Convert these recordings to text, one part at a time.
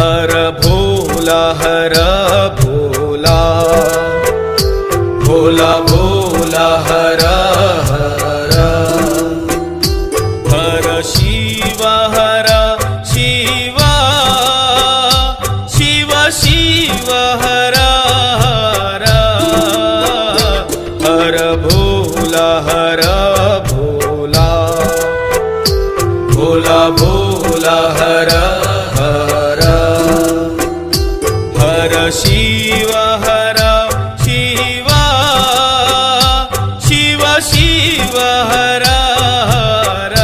हर भोला हर भोला, Bhola Bhola हर हर, हर Shiv हर Shiv, Shiv Shiv हर हर, हर भोला हर भोला, Bhola Bhola हर हर, हर Shiv हर Shiv, Shiv Shiv हर हर,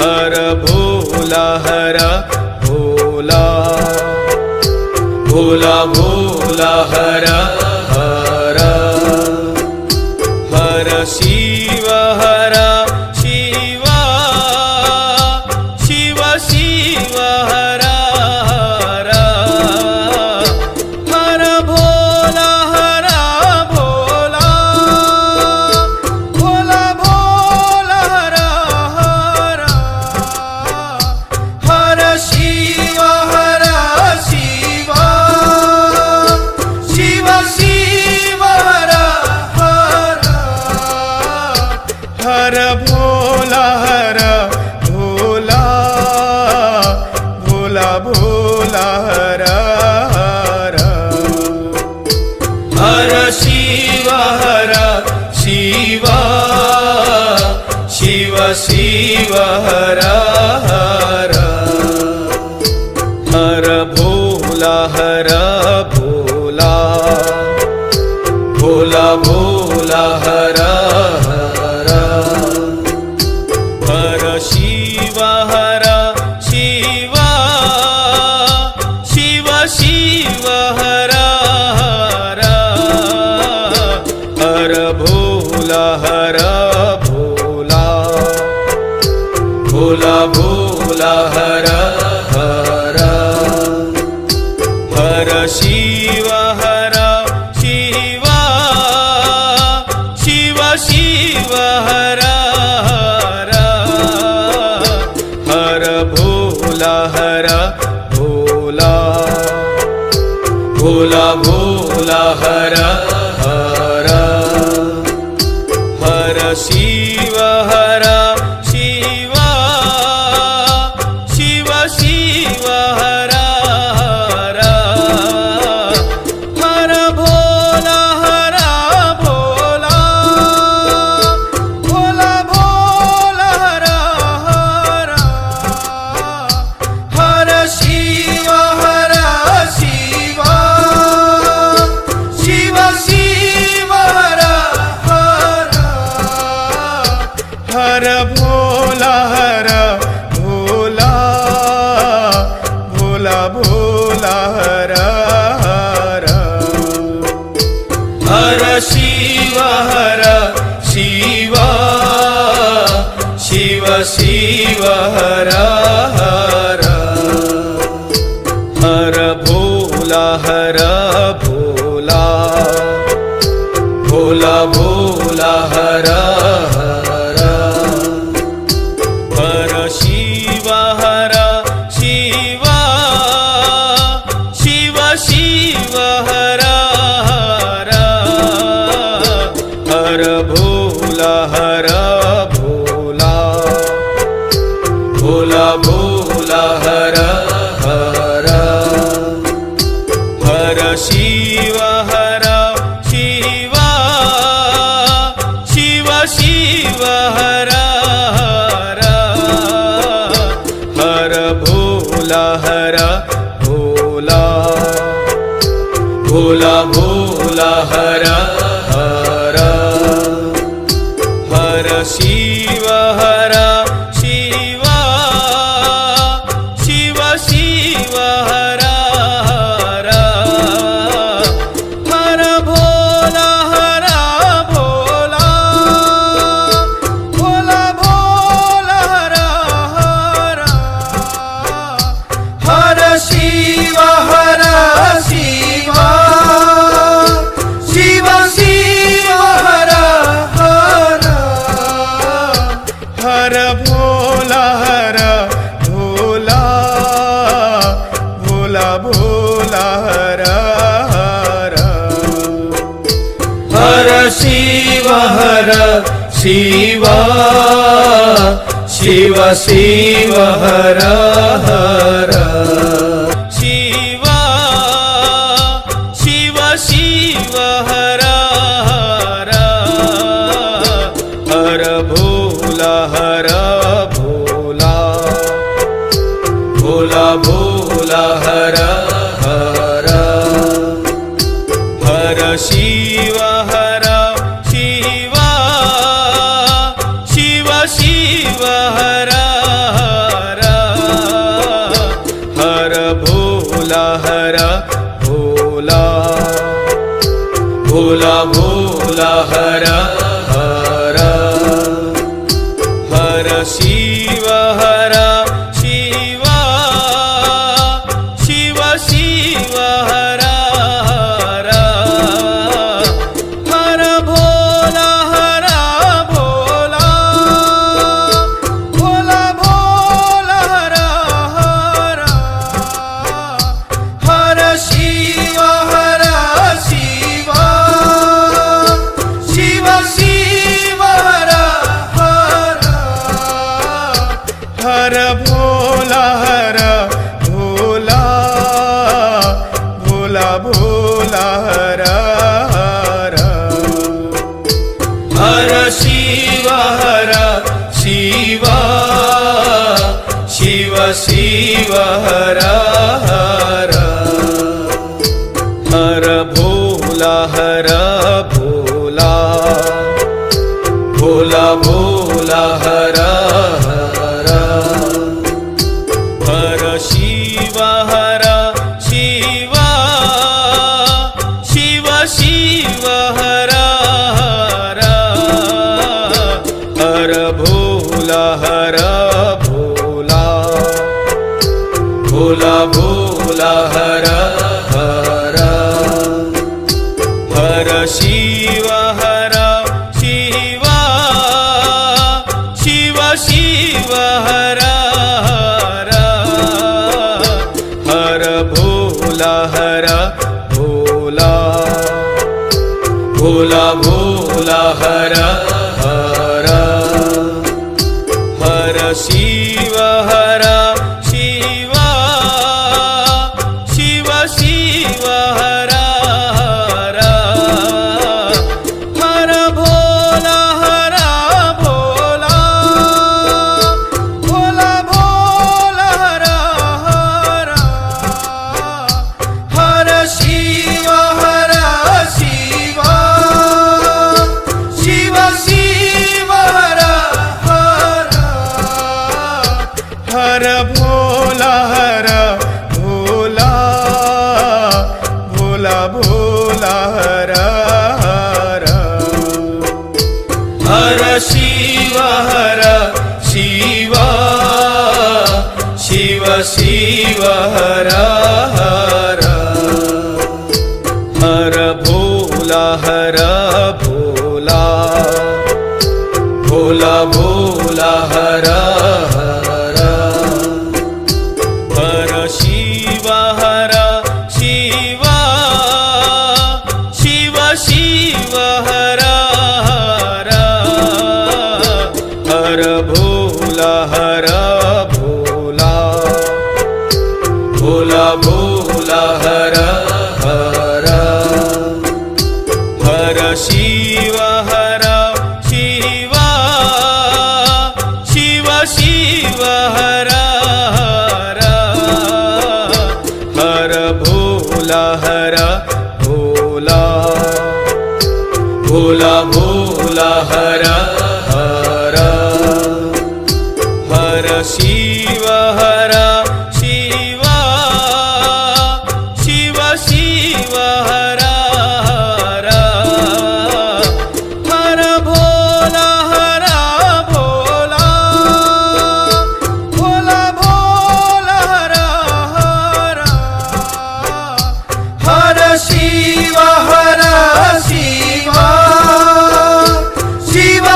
हर भोला हर भोला, Bhola Bhola हर हर, हर Shiv हर Shiv, Shiv Shiv हर हर, हर भोला हर भोला, Bhola Bhola हर हर, हर Shiv हर Shiv, Shiv Shiv हर हर, हर भोला हर भोला, Bhola Bhola हर हर, हर Shiv हर Shiv, Shiv Shiv हर हर, हर भोला हर भोला, Bhola Bhola हर हर, हर Shiv हर Shiv, Shiv Shiv हर हर, हर भोला हर भोला, Bhola Bhola हर हर, हर Shiv हर Shiv, Shiv Shiv हर हर, हर भोला हर भोला, Bhola Bhola हर हर, हर Shiv हर Shiv, Shiv Shiv हर हर, हर भोला हर भोला, Bhola Bhola हर हर, हर Shiv हर Shiv, Shiv Shiv हर हर, हर भोला हर भोला, Bhola Bhola हर हर, हर Shiv हर Shiv, Shiv Shiv हर हर, हर भोला हर भोला, Bhola Bhola हर हर, हर Shiv हर Shiv, Shiv Shiv हर हर, हर भोला हर भोला, Bhola Bhola हर हर, हर Shiv हर Shiv, Shiv Shiv हर हर, हर भोला हर भोला, Bhola Bhola हर हर, हर Shiv हर Shiv, Shiv Shiv हर हर, हर भोला हर भोला, Bhola Bhola हर हर, हर Shiv हर Shiv, Shiv Shiv Shiv Shiv Shiv हर हर Shiv Shiv Shiv हर हर हर Bhola Bhola Bhola Bhola हर हर हर Shiv हर Shiv Shiv Shiv हर हर हर Bhola Bhola Bhola Bhola हर हर हर Shiv हर Shiv Shiv Shiv हर हर हर Bhola Bhola Bhola Bhola हर हर हर Shiv Shiv Shiv Shiv हर हर हर Bhola Bhola Bhola Bhola हर हर हर Shiv Shiv Shiv Shiv हर हर हर Bhola Bhola Bhola Bhola हर हर हर Shiv Shiv Shiv Shiv हर हर हर Bhola Bhola Bhola Bhola हर हर हर Shiv Shiv Shiv Shiv हर हर हर Bhola Bhola Bhola Bhola हर हर हर Shiv Shiv Shiv Shiv हर हर हर Bhola Bhola Bhola Bhola हर हर हर Shiv Shiv Shiv Shiv हर हर हर Bhola Bhola Bhola Bhola हर हर हर Shiv Shiv Shiv Shiv हर हर हर Bhola Bhola Bhola Bhola हर हर हर Shiv Shiv Shiv Shiv हर हर हर Bhola Bhola Bhola Bhola हर हर हर Shiv Shiv Shiv Shiv हर हर हर Bhola Bhola Bhola Bhola हर हर हर Shiv Shiv Shiv Shiv हर हर हर Bhola Bhola Bhola Bhola हर हर हर Shiv Shiv Shiv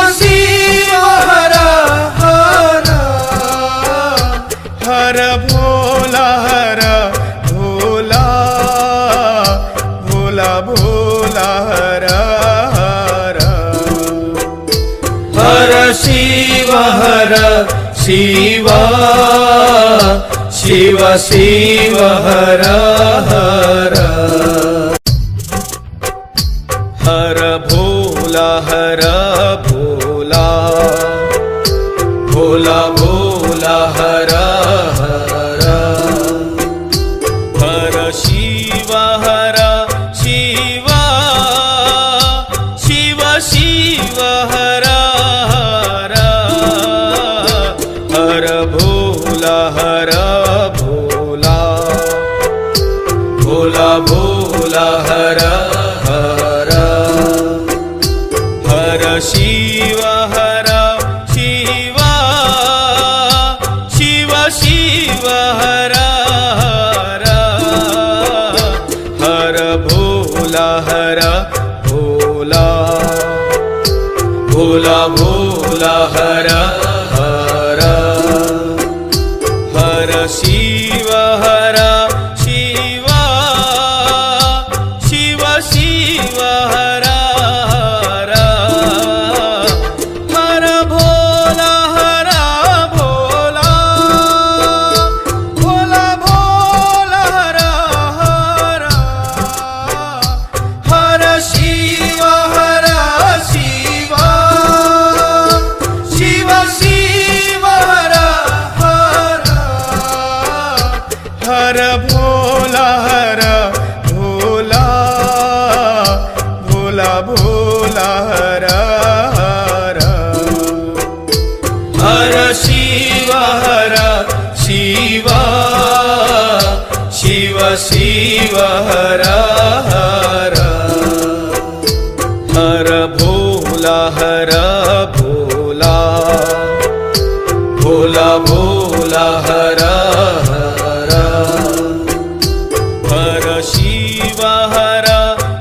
Shiv Shiv Shiv हर हर हर Bhola Bhola Bhola Bhola हर हर हर Shiv Shiv Shiv Shiv हर हर हर Bhola Bhola Bhola Bhola हर हर हर Shiv Shiv Shiv Shiv हर हर हर Bhola Bhola Bhola Bhola हर हर हर Shiv Shiv Shiv Shiv हर हर हर Bhola Bhola Bhola Bhola हर हर हर Shiv Shiv Shiv Shiv हर हर हर Bhola Bhola Bhola Bhola हर हर हर Shiv Shiv Shiv Shiv हर हर हर Bhola Bhola Bhola Bhola हर हर हर Shiv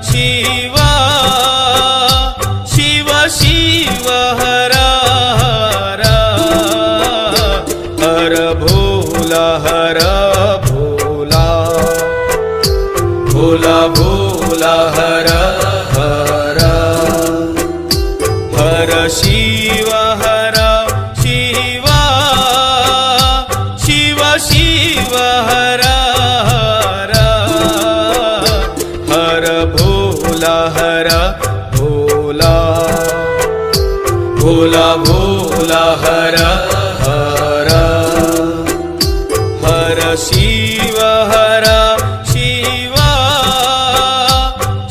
Shiv Shiv Shiv हर हर हर Bhola Bhola Bhola Bhola हर हर हर Shiv Shiv Shiv Shiv हर हर हर Bhola Bhola Bhola Bhola हर हर हर Shiv Shiv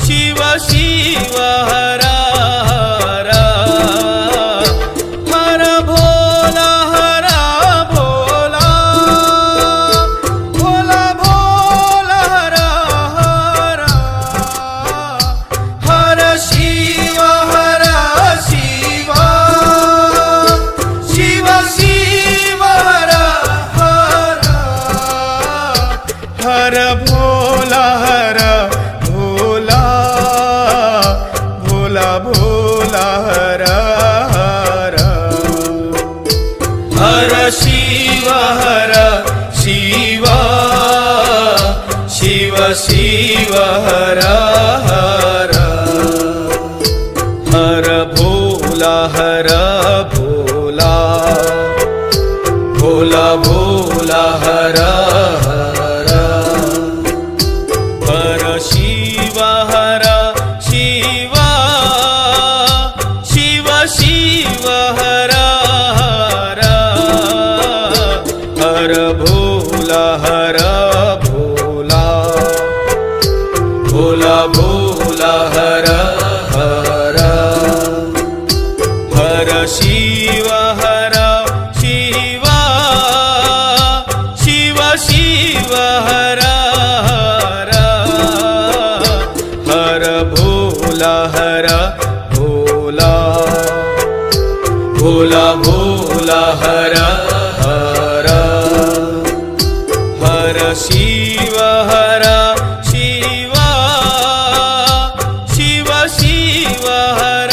Shiv Shiv हर हर हर Bhola Bhola Bhola Bhola हर हर हर Shiv Shiv Shiv Shiv हर हर हर Bhola Bhola Bhola Bhola हर हर हर Shiv Shiv Shiv Shiv हर हर हर Bhola Bhola Bhola Bhola हर हर हर Shiv Shiv Shiv Shiv हर हर हर Bhola Bhola Bhola Bhola हर हर हर Shiv Shiv Shiv Shiv हर हर हर Bhola Bhola Bhola Bhola हर हर हर Shiv Shiv Shiv Shiv हर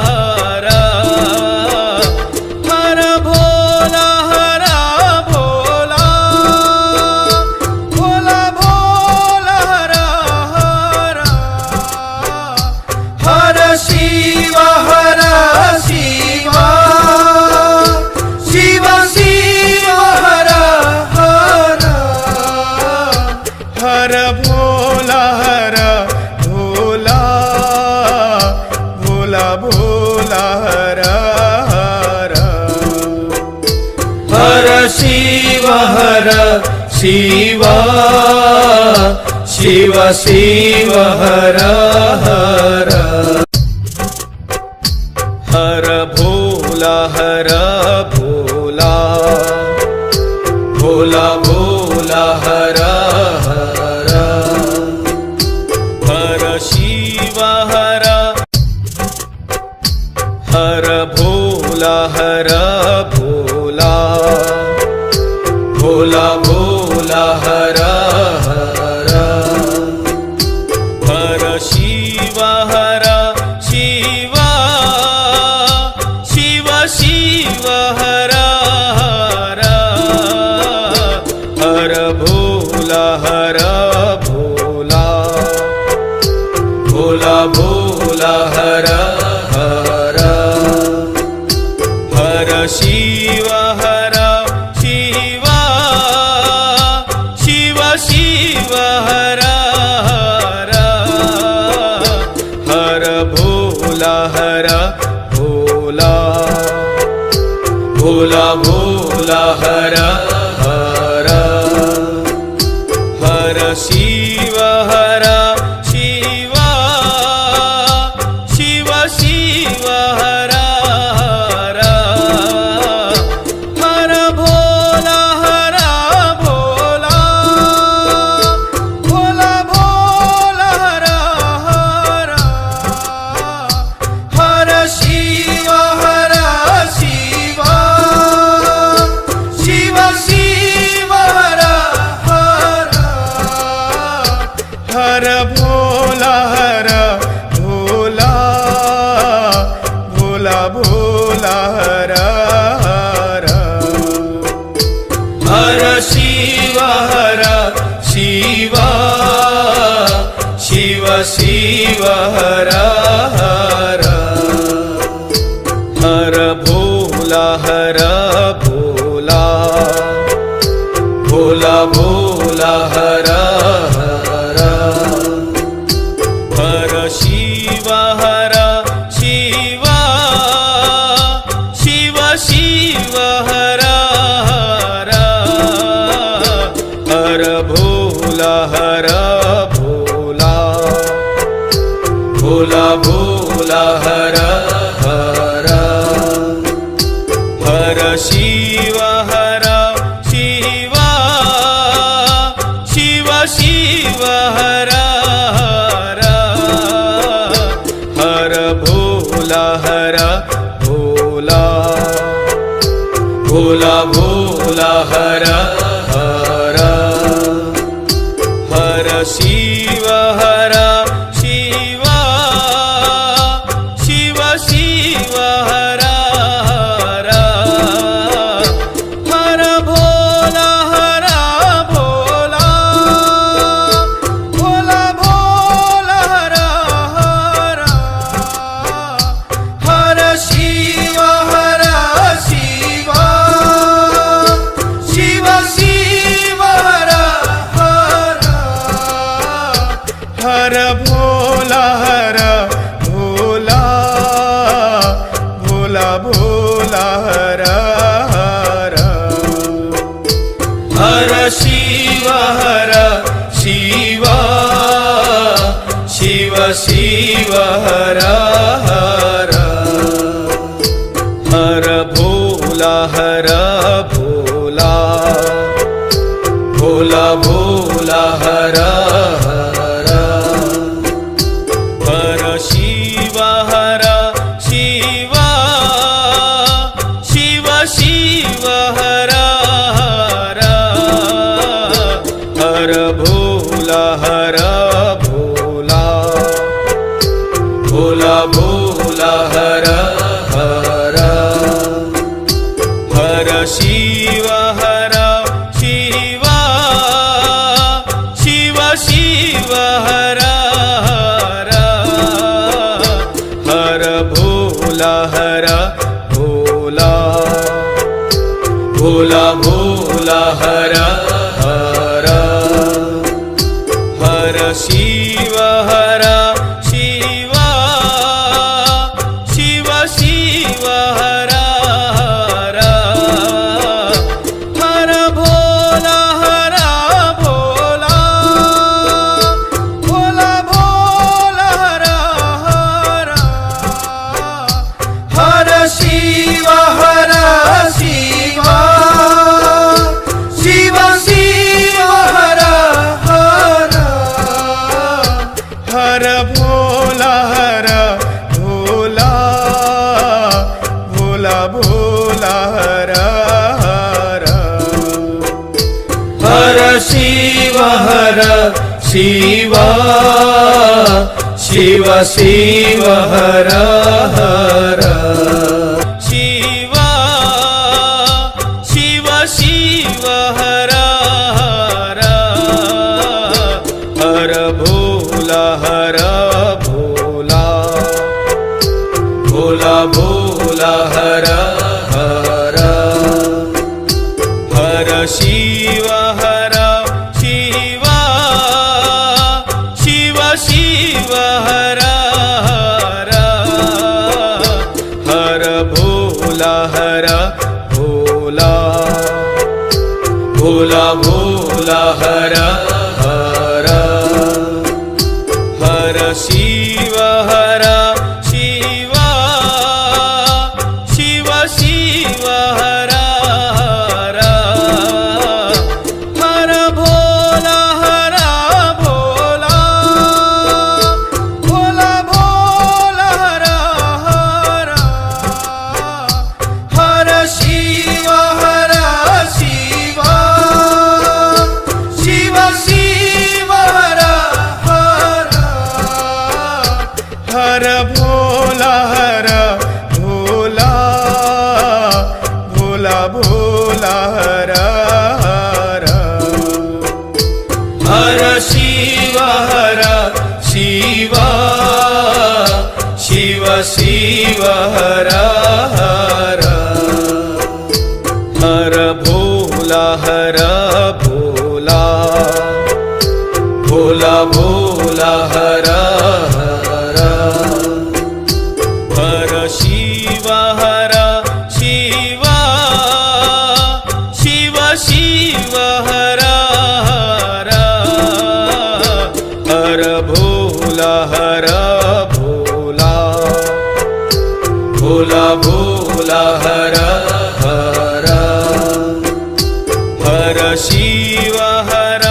हर हर Bhola Bhola Bhola Bhola हर हर हर Shiv Shiv Shiv Shiv हर भोला हर Bhola Bhola Bhola हर हर हर Shiv हर Shiv Shiv Shiv हर हर हर भोला हर Bhola Bhola Bhola हर हर हर Shiv हर हर भोला हर Bhola Bhola Bhola हर हर हर Shiv हर Shiv Shiv Shiv हर हर हर भोला हर Bhola Bhola Bhola हर हर हर Shiv हर Shiv Shiv Shiv हर हर हर भोला हर Bhola Bhola Bhola हर हर हर Shiv हर Shiv Shiv Shiv हर हर हर भोला हर Bhola Bhola Bhola हर हर हर Shiv हर Shiv Shiv Shiv हर हर हर भोला हर Bhola Bhola Bhola हर हर हर Shiv हर Shiv Shiv Shiv हर हर हर भोला हर Bhola Bhola Bhola हर हर हर Shiv हर Shiv Shiv Shiv हर हर हर भोला हर Bhola Bhola Bhola हर हर हर Shiv हर Shiv Shiv Shiv हर हर हर भोला हर Bhola Bhola Bhola हर हर हर Shiv हर Shiv Shiv Shiv हर हर हर भोला हर Bhola Bhola Bhola हर हर हर Shiv हर Shiv Shiv Shiv हर हर हर भोला हर Bhola Bhola Bhola हर हर हर Shiv हर Shiv Shiv Shiv हर हर हर भोला हर Bhola Bhola Bhola हर हर हर Shiv हर Shiv Shiv Shiv हर हर हर भोला हर Bhola Bhola Bhola हर हर हर Shiv हर Shiv Shiv Shiv हर हर हर भोला हर Bhola Bhola Bhola हर हर Shiv हर Shiva Shiv Shiv हर हर हर भोला हर Bhola Bhola Bhola हर हर हर Shiv हर Shiva Shiv Shiv हर हर हर भोला हर Bhola Bhola Bhola हर हर हर Shiv हर Shiva Shiv Shiv हर हर Shiva Shiv Shiv हर हर हर भोला हर Bhola Bhola Bhola हर हर हर Shiv हर Shiva Shiv Shiv हर हर हर भोला हर Bhola Bhola Bhola हर हर हर Shiv हर Shiva Shiv Shiv हर हर हर भोला हर Bhola Bhola Bhola हर हर हर Shiv हर Shiva Shiv Shiv हर हर हर भोला हर Bhola Bhola Bhola हर हर हर Shiv हर Shiva Shiv Shiv हर हर हर भोला हर Bhola Bhola Bhola हर हर हर Shiv हर Shiva Shiv Shiv हर हर हर भोला हर Bhola Bhola Bhola हर हर हर Shiv हर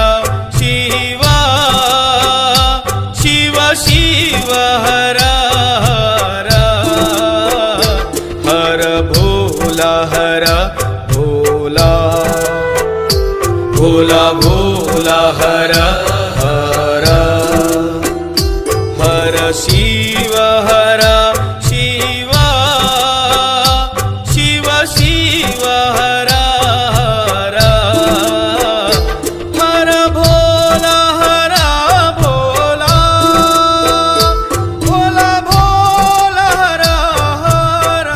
Shiva Shiv Shiv हर हर हर भोला हर Bhola Bhola Bhola हर हर हर Shiv हर Shiva Shiv Shiv हर हर हर भोला हर Bhola Bhola Bhola हर हर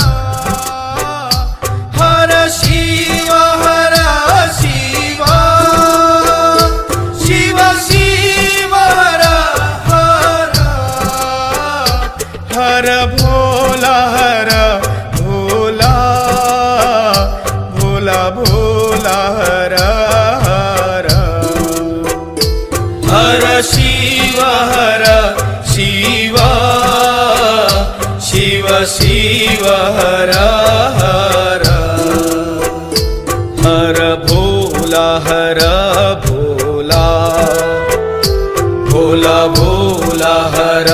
हर Shiv हर Shiva Shiv Shiv हर हर हर भोला हर Bhola Bhola Bhola हर हर हर Shiv हर Shiva Shiv Shiv हर हर हर भोला हर Bhola Bhola Bhola हर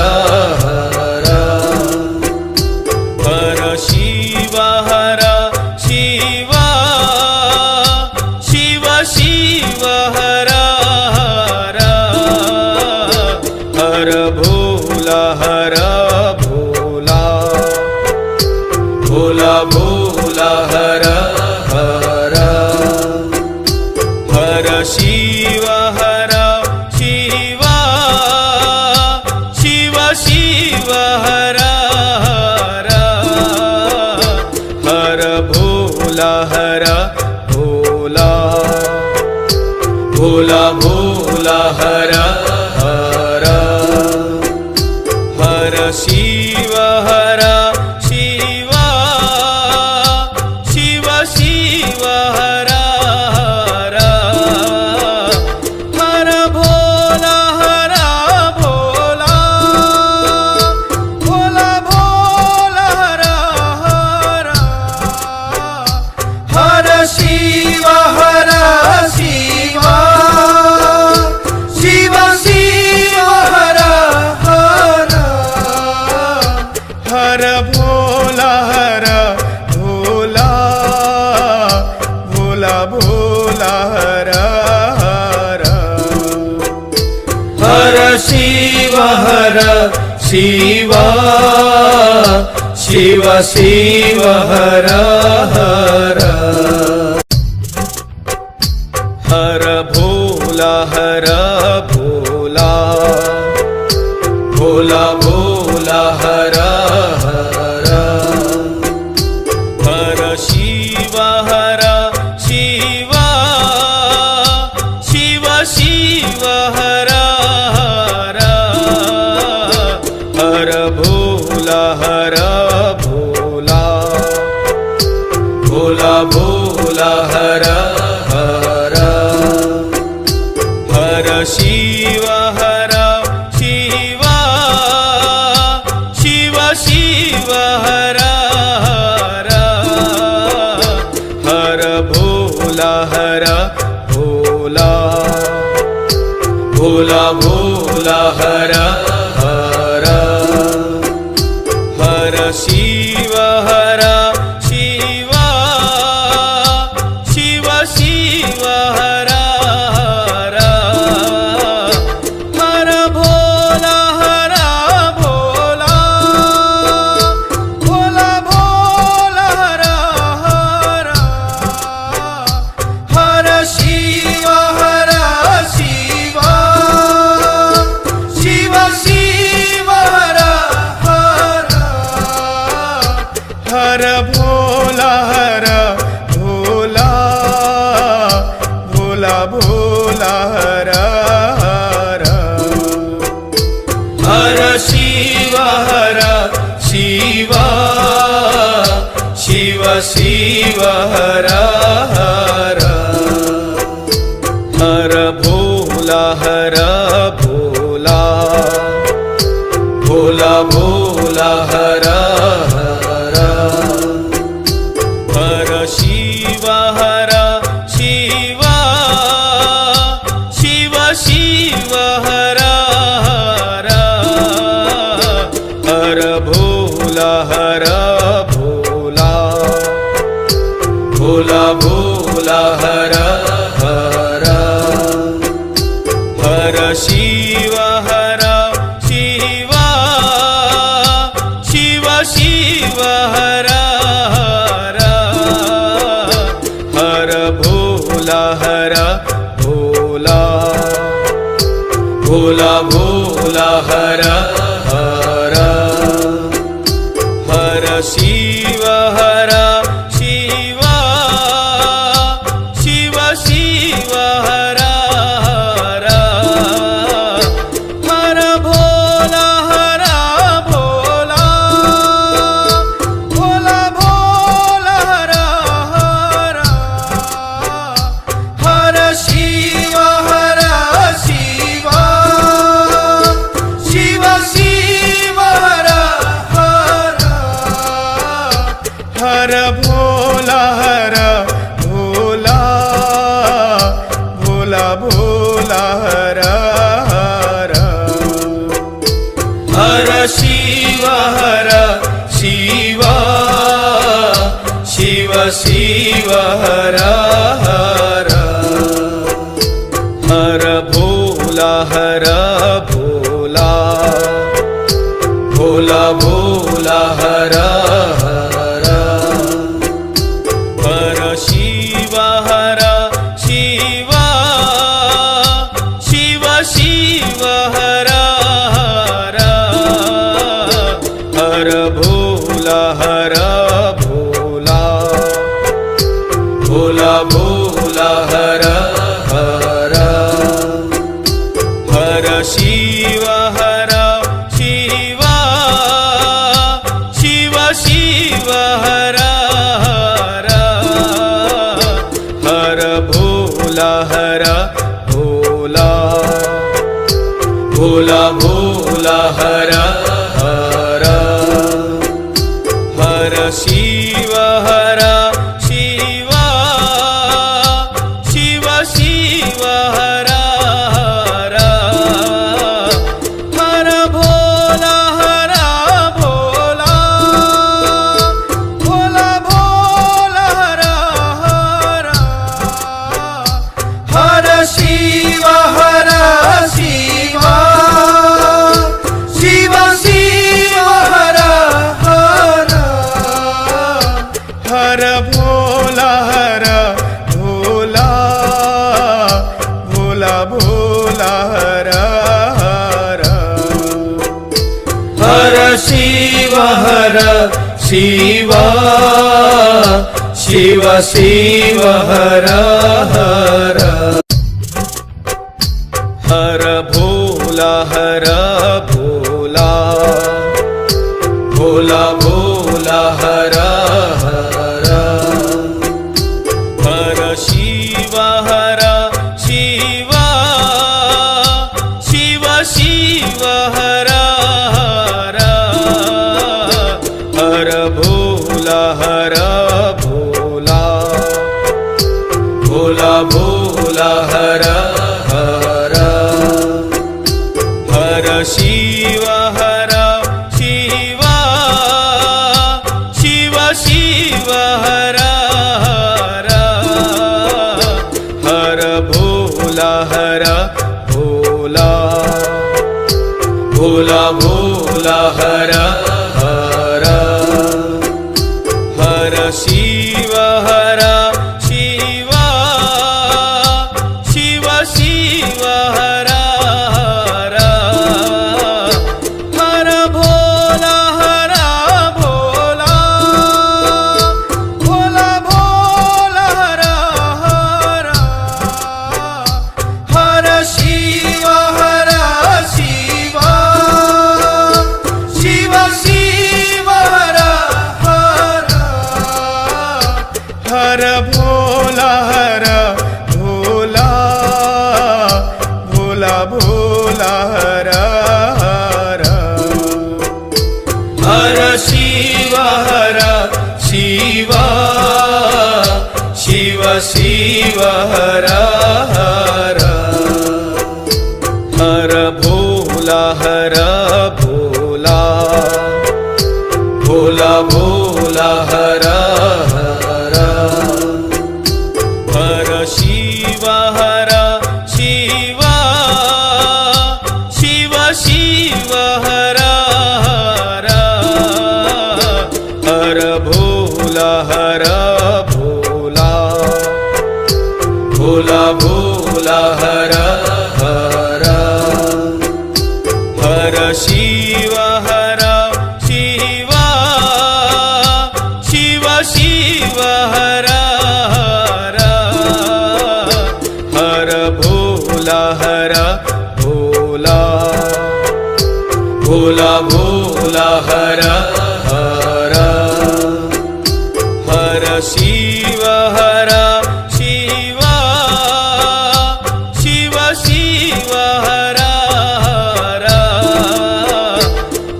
हर हर Shiv हर Shiva Shiv Shiv हर हर हर भोला हर Bhola Bhola Bhola हर हर हर Shiv हर Shiva Shiv Shiv हर हर हर भोला हर Bhola Bhola Bhola हर हर हर हर Shiv हर Shiv Shiv Shiv हर हर हर भोला हर Bhola Bhola Bhola हर हर हर Shiv हर Shiv Shiv Shiv हर हर हर भोला हर Bhola Bhola Bhola हर हर हर Shiv हर Shiv Shiv Shiv हर हर हर भोला हर Bhola Bhola Bhola हर हर हर Shiv हर Shiv Shiv Shiv हर हर हर भोला हर Bhola Bhola Bhola हर हर हर Shiv हर Shiv Shiv Shiv हर हर हर भोला हर Bhola Bhola Bhola हर हर हर Shiv हर Shiv Shiv Shiv हर हर हर भोला हर Bhola Bhola Bhola हर हर हर Shiv हर Shiv Shiv Shiv हर हर हर भोला हर Bhola Bhola Bhola हर हर हर Shiv हर Shiv Shiv Shiv हर हर हर भोला हर Bhola Bhola Bhola हर हर हर Shiv हर Shiv Shiv Shiv हर हर हर भोला हर Bhola Bhola Bhola हर हर हर Shiv हर Shiv Shiv Shiv हर हर हर भोला हर Bhola Bhola Bhola हर हर हर Shiv हर Shiv Shiv Shiv हर हर हर भोला हर Bhola Bhola Bhola हर हर हर Shiv हर Shiv Shiv Shiv हर हर हर भोला हर Bhola Bhola Bhola हर हर हर Shiv हर Shiv Shiv Shiv हर हर हर भोला हर Bhola Bhola Bhola हर हर हर Shiv हर Shiv Shiv Shiv हर हर हर भोला हर Bhola Bhola Bhola हर हर हर Shiv Bhola Bhola हर हर हर Shiv हर Shiv Shiv Shiv हर हर हर भोला हर Bhola Bhola Bhola हर हर हर Shiv हर Shiv Shiv Shiv हर हर हर भोला हर Bhola Bhola Bhola हर हर हर Shiv हर Shiv Shiv Shiv हर हर हर भोला हर Bhola Bhola Bhola हर हर हर Shiv हर Shiv Shiv Shiv हर हर हर भोला हर Bhola Bhola Bhola हर हर हर Shiv हर Shiv Shiv Shiv हर हर हर भोला हर Bhola Bhola Bhola हर हर हर Shiv हर Shiv Shiv Shiv हर हर हर भोला हर Bhola Bhola Bhola हर हर हर Shiv हर Shiv Shiv Shiv हर हर हर भोला हर Bhola Bhola Bhola हर हर हर Shiv हर Shiv Shiv Shiv हर हर हर भोला हर Bhola Bhola Bhola हर हर हर भोला हर Bhola Bhola Bhola हर हर हर भोला हर Bhola Bhola Bhola हर Shiv हर Shiv Shiv Shiv हर हर हर भोला हर Bhola Bhola Bhola हर हर हर Shiv हर Shiv Shiv Shiv हर हर हर भोला हर Bhola Bhola Bhola हर हर हर Shiv हर Shiv Shiv Shiv हर हर हर भोला हर Bhola Bhola Bhola हर हर हर Shiv हर Shiv Shiv Shiv हर हर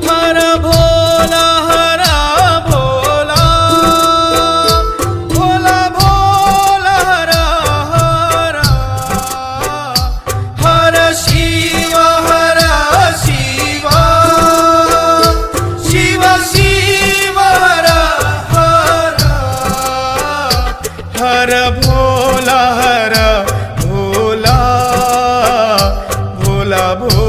हर भोला हर Bhola Bhola Bhola हर हर हर Shiv हर Shiv Shiv Shiv हर हर हर भोला हर Bhola Bhola Bhola